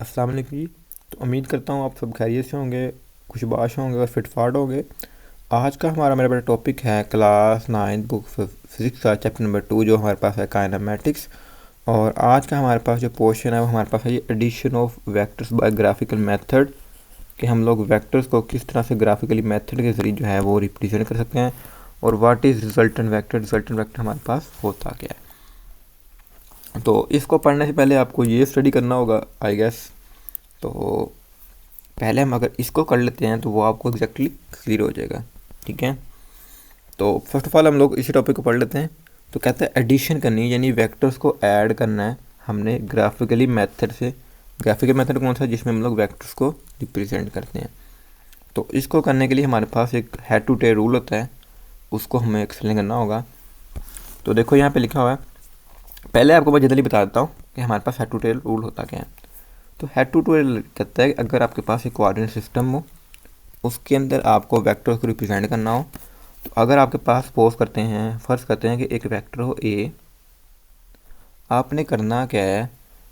अस्सलाम वालेकुम जी। तो उम्मीद करता हूँ आप सब खैरियत से होंगे, खुशबाश होंगे और फिटफाट होंगे। आज का हमारा मेरा बड़ा टॉपिक है क्लास 9 बुक फिज़िक्स का चैप्टर नंबर 2 जो हमारे पास है काइनेमेटिक्स। और आज का हमारे पास जो पोर्शन है वो हमारे पास है ये addition of vectors by graphical method, कि हम लोग वेक्टर्स को किस तरह से ग्राफिकली मेथड के ज़रिए जो है वो रिप्रेजेंट कर सकते हैं। और व्हाट इज़ रिजल्टेंट वेक्टर हमारे पास होता क्या है। तो इसको पढ़ने से पहले आपको ये स्टडी करना होगा आई गेस। तो पहले हम अगर इसको कर लेते हैं तो वो आपको एग्जैक्टली क्लियर हो जाएगा। ठीक है, तो फर्स्ट ऑफ ऑल हम लोग इसी टॉपिक को पढ़ लेते हैं। तो कहते हैं एडिशन करनी है, यानी वेक्टर्स को ऐड करना है हमने ग्राफिकली मेथड से। ग्राफिकल मेथड कौन सा, जिसमें हम लोग वेक्टर्स को रिप्रेजेंट करते हैं। तो इसको करने के लिए हमारे पास एक हेड टू टेल रूल होता है, उसको हमें एक्सप्लेन करना होगा। तो देखो यहाँ पे लिखा हुआ है, पहले आपको मैं जल्दी बता देता हूँ कि हमारे पास हेड टू टेल रूल होता क्या है। तो हेड टू टेल कहता है कि अगर आपके पास एक कोऑर्डिनेट सिस्टम हो, उसके अंदर आपको वेक्टर को रिप्रेजेंट करना हो। तो अगर आपके पास सपोज करते हैं, फ़र्ज़ करते हैं कि एक वेक्टर हो ए, आपने करना क्या है,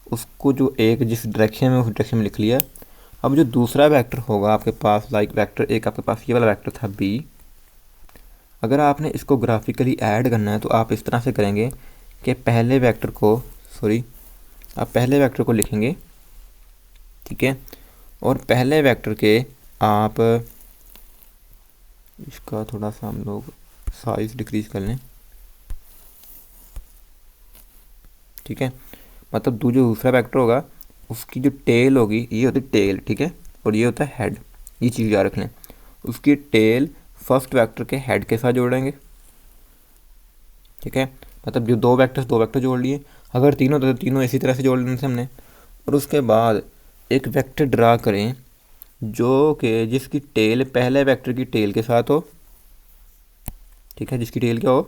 उसको जो एक जिस डायरेक्शन में उस डायरेक्शन में लिख लिया। अब जो दूसरा वेक्टर होगा आपके पास, लाइक वेक्टर एक आपके पास ये वाला वेक्टर था बी, अगर आपने इसको ग्राफिकली ऐड करना है तो आप इस तरह से करेंगे कि पहले वेक्टर को आप पहले वेक्टर को लिखेंगे, ठीक है, और पहले वेक्टर के आप इसका थोड़ा सा हम लोग साइज डिक्रीज कर लें, ठीक है। मतलब जो दूसरा वेक्टर होगा उसकी जो टेल होगी, ये होती है टेल, ठीक है, और ये होता है हेड। ये चीज़ याद रख लें, उसकी टेल फर्स्ट वेक्टर के हेड के साथ जोड़ेंगे, ठीक है। मतलब जो दो वेक्टर जोड़ लिए, अगर तीनों तो तीनों इसी तरह से जोड़ लेने से हमने। और उसके बाद एक वेक्टर ड्रा करें जो कि जिसकी टेल पहले वेक्टर की टेल के साथ हो, ठीक है, जिसकी टेल क्या हो,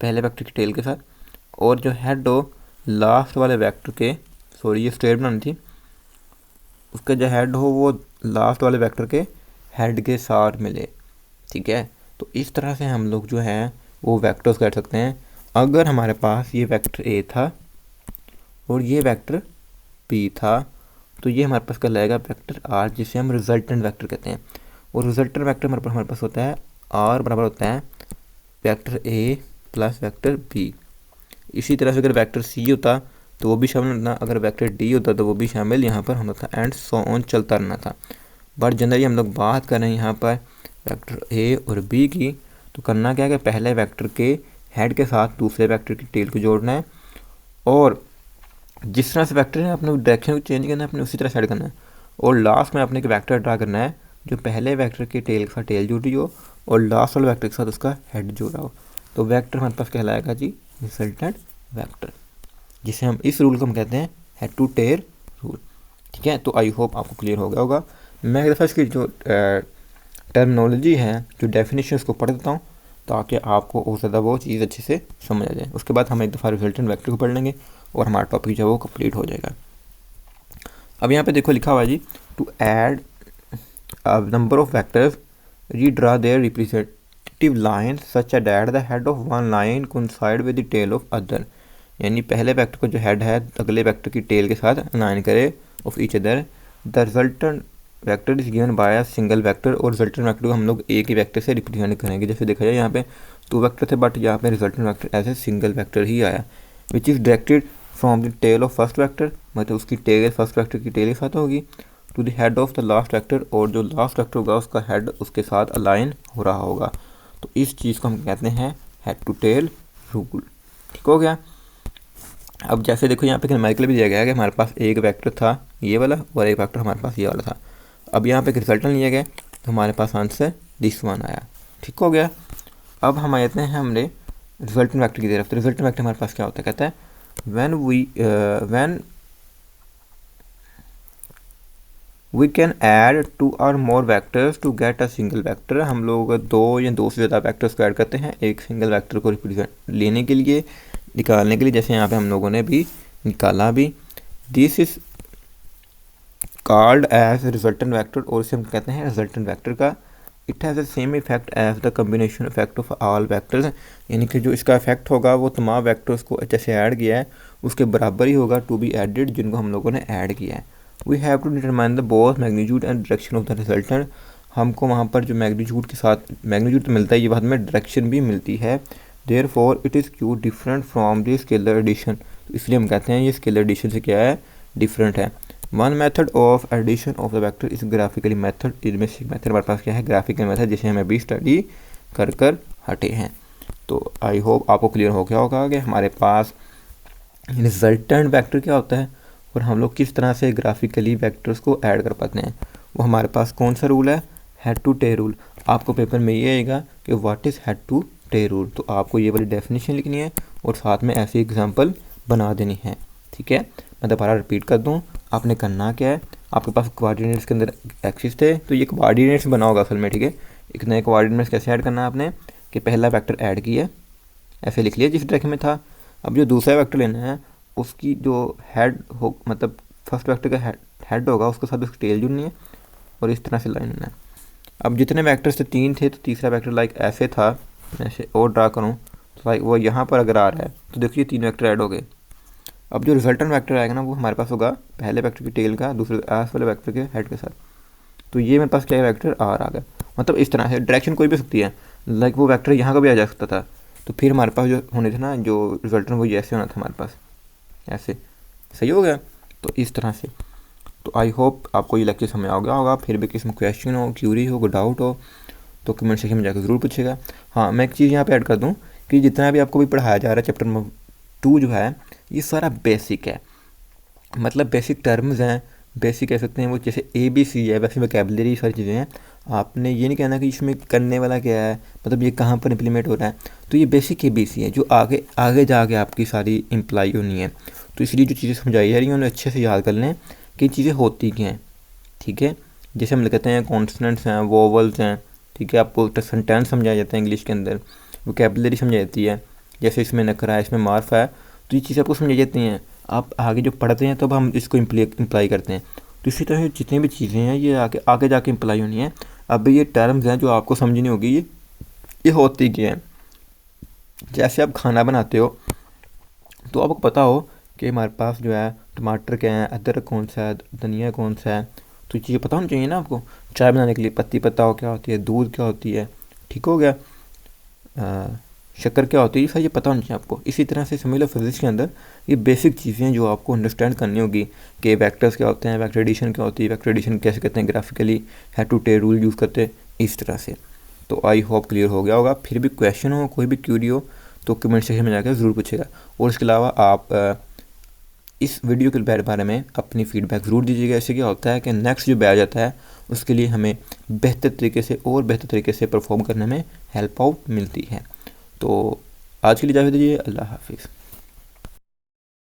पहले वेक्टर की टेल के साथ, और जो हेड हो लास्ट वाले वेक्टर के, सॉरी ये स्ट्रेट बनानी थी, उसका जो हेड हो वो लास्ट वाले वेक्टर के हेड के साथ मिले, ठीक है। तो इस तरह से हम लोग जो है वो वेक्टर्स कर सकते हैं। अगर हमारे पास ये वेक्टर ए था और ये वेक्टर बी था, तो ये हमारे पास कहलाएगा वेक्टर आर, जिसे हम रिजल्टेंट वेक्टर कहते हैं। और रिजल्टेंट वेक्टर हमारे पास होता है आर बराबर होता है vector A plus vector B. इसी तरह से अगर वेक्टर सी होता तो वो भी शामिल होता, अगर वेक्टर डी होता तो वो भी शामिल यहाँ पर होना था, एंड सो ऑन चलता रहना था। बट जनरली हम लोग बात कर रहे हैं यहाँ पर वेक्टर ए और बी की। तो करना क्या है कि पहले वेक्टर के हेड के साथ दूसरे वेक्टर की टेल को जोड़ना है, और जिस तरह से वेक्टर है अपने डायरेक्शन को चेंज करना है, अपने उसी तरह सेट करना है। और लास्ट में अपने एक वेक्टर ड्रा करना है जो पहले वेक्टर के टेल के साथ टेल जुड़ी हो और लास्ट वाले वेक्टर के साथ उसका हेड जुड़ा हो। तो वेक्टर हमारे पास कहलाएगा जी रिजल्टेंट वेक्टर, जिसे हम इस रूल को हम कहते हैं हेड टू टेल रूल, ठीक है। तो आई होप आपको क्लियर हो गया होगा। मैं एक दफ़ा इसकी जो टर्मिनोलॉजी है, जो डेफिनेशन, उसको पढ़ देता हूँ ताकि आपको और ज़्यादा वो चीज़ अच्छे से समझ आ जाए। उसके बाद हम एक दफ़ा रिजल्टेंट वेक्टर को पढ़ लेंगे और हमारा टॉपिक जो है वो कंप्लीट हो जाएगा। अब यहाँ पे देखो लिखा हुआ है जी, to add number of vectors redraw their representative line such that the head of one line coincide with the tail of other. यानी पहले वेक्टर को जो हेड है अगले वेक्टर की टेल के साथ अलाइन करे of each other. The resultant vector is given by a single vector, और रिजल्टेंट वेक्टर को हम लोग एक ही वेक्टर से रिप्रेजेंट करेंगे। जैसे देखा जाए यहाँ पे दो वेक्टर थे, बट यहाँ पे resultant vector as a single vector ही आया, which is directed from the tail of first vector, मतलब उसकी टेल फर्स्ट वेक्टर की टेल के साथ होगी, to the head of the last vector, और जो लास्ट वेक्टर होगा उसका हेड उसके साथ अलाइन हो रहा होगा। तो इस चीज़ को हम कहते हैं हेड टू टेल रूल, ठीक हो गया। अब जैसे देखो यहाँ पे न्यूमेरिकल भी दिया गया है कि हमारे पास एक वेक्टर था ये वाला और एक वेक्टर हमारे पास ये वाला था। अब यहाँ पे एक रिजल्टेंट लिया गया तो हमारे पास आंसर दिस वन आया, ठीक हो गया। अब हम आते हैं हमने रिजल्टेंट वेक्टर की तरफ। तो रिजल्टेंट वेक्टर हमारे पास क्या होता है, कहता है when we can add two or more vectors to get a single vector। हम लोग दो या दो से ज़्यादा वेक्टर्स को ऐड करते हैं एक सिंगल वेक्टर को रिप्रेजेंट लेने के लिए, निकालने के लिए, जैसे यहाँ पे हम लोगों ने भी निकाला भी। This is called as resultant vector, और इसे हम कहते हैं रिजल्टेंट वेक्टर का। It has the same effect as the combination effect of all vectors, यानी कि जो इसका इफेक्ट होगा वो तमाम वेक्टर्स को जैसे ऐड किया है उसके बराबर ही होगा टू बी एडेड, जिनको हम लोगों ने ऐड किया है। We have to determine the both magnitude and direction of the resultant. हमको वहाँ पर जो मैग्नीट्यूड के साथ मैग्नीट्यूड तो मिलता है, ये बाद में डायरेक्शन भी मिलती है। Therefore it is q different from the scalar addition, तो इसलिए हम कहते हैं ये स्केलर एडिशन से क्या है, डिफरेंट है। One method of addition of the vector is graphically method, इसमें से मेथड हमारे पास क्या है, ग्राफिकल मेथड, जिसे हम अभी स्टडी कर हटे हैं। तो आई होप आपको क्लियर हो गया होगा कि हमारे पास रिजल्टेंट वेक्टर क्या होता है और हम लोग किस तरह से ग्राफिकली वेक्टर्स को ऐड कर पाते हैं। वो हमारे पास कौन सा रूल है, हेड टू टेल रूल। आपको पेपर में ये आएगा कि what is head to tail rule, तो आपको ये वाली डेफिनेशन लिखनी है और साथ में ऐसी एग्जांपल बना देनी है। ठीक है, मैं दोबारा रिपीट कर दूँ, आपने करना क्या है, आपके पास कोऑर्डिनेट्स के अंदर एक्सिस थे, तो ये कोऑर्डिनेट्स बना होगा असल में। ठीक है, एक नए कोऑर्डिनेट्स कैसे ऐड करना है आपने, कि पहला वेक्टर ऐड किया, ऐसे लिख लिया जिस डायरेक्शन में था। अब जो दूसरा वेक्टर लेना है उसकी जो हेड हो, मतलब फर्स्ट वेक्टर का हेड होगा, उसके साथ उसकी टेल जुड़नी है और इस तरह से लाइन लेना है। अब जितने वेक्टर्स थे 3 थे, तो तीसरा वेक्टर लाइक ऐसे था, मैं ऐसे और ड्रा करूँ तो लाइक वो यहाँ पर अगर आ रहा है तो देखिए 3 वेक्टर ऐड हो गए। अब जो रिजल्टेंट वेक्टर आएगा ना, वो हमारे पास होगा पहले वेक्टर की टेल का दूसरे आस वाले वेक्टर के हेड के साथ। तो ये मेरे पास क्या वेक्टर आ गया। मतलब इस तरह से डायरेक्शन कोई भी सकती है, लाइक वो वेक्टर यहाँ का भी आ जा सकता था। तो फिर हमारे पास जो होने थे ना, जो रिजल्टेंट वो ऐसे होना था हमारे पास, ऐसे। सही हो गया, तो इस तरह से। तो आई होप आपको ये लेक्चर समझ आ गया होगा। फिर भी किसी में क्वेश्चन हो, क्यूरी हो, कोई डाउट हो तो कमेंट सेक्शन में जाकर ज़रूर पूछेगा। हाँ, मैं एक चीज़ यहाँ पे ऐड कर दूँ कि जितना भी आपको भी पढ़ाया जा रहा है चैप्टर नंबर 2 जो है, ये सारा बेसिक है। मतलब बेसिक टर्म्स हैं, बेसिक कह सकते हैं वो, जैसे ABC है वैसे वोकैबुलरी सारी चीज़ें हैं। आपने ये नहीं कहना कि इसमें करने वाला क्या है, मतलब ये कहाँ पर इम्प्लीमेंट हो रहा है। तो ये बेसिक ABC है जो आगे आगे जाके आपकी सारी इम्प्लाई होनी है। तो इसलिए जो चीज़ें समझाई जा रही हैं उन्हें अच्छे से याद कर लें कि चीज़ें होती क्या हैं। ठीक है, जैसे हम कहते हैं कॉन्सोनेंट्स हैं, वोवल्स हैं। ठीक है, आपको सेंटेंस समझाया जाता है इंग्लिश के अंदर, वोकैबुलरी समझाई जाती है। जैसे इसमें नकरा है, इसमें मार्फ है, तो ये चीज़ें आपको समझाई जाती हैं। आप आगे जो पढ़ते हैं तब हम इसको इम्प्लाई करते हैं। तो इसी तरह जितनी भी चीज़ें हैं ये आगे जाके इम्प्लाई होनी है। अब ये टर्म्स हैं जो आपको समझनी होगी, ये होती क्या हैं। जैसे आप खाना बनाते हो तो आपको पता हो कि हमारे पास जो है टमाटर क्या है, अदरक कौन सा है, धनिया कौन सा है, तो ये चीज़ें पता होनी चाहिए ना आपको। चाय बनाने के लिए पत्ती पत्ता हो क्या होती है, दूध क्या होती है, ठीक हो गया, शक्कर क्या होती है, ये पता होना चाहिए आपको। इसी तरह से समझ लो फिजिक्स के अंदर ये बेसिक चीज़ें जो आपको अंडरस्टैंड करनी होगी कि वेक्टर्स क्या होते हैं, वेक्टर एडिशन क्या होती है, वेक्टर एडिशन कैसे करते हैं graphically, head to tail rule use करते हैं, इस तरह से। तो आई होप क्लियर हो गया होगा। फिर भी क्वेश्चन हो, कोई भी क्यूरी हो तो कमेंट सेक्शन में जाकर ज़रूर पूछेगा। और इसके अलावा आप इस वीडियो के बारे में अपनी फ़ीडबैक ज़रूर दीजिएगा। इससे क्या होता है कि नेक्स्ट जो बैच आता है उसके लिए हमें बेहतर तरीके से और बेहतर तरीके से परफॉर्म करने में हेल्प आउट मिलती है। तो आज के लिए इजाज़त दीजिए, अल्लाह हाफिज़।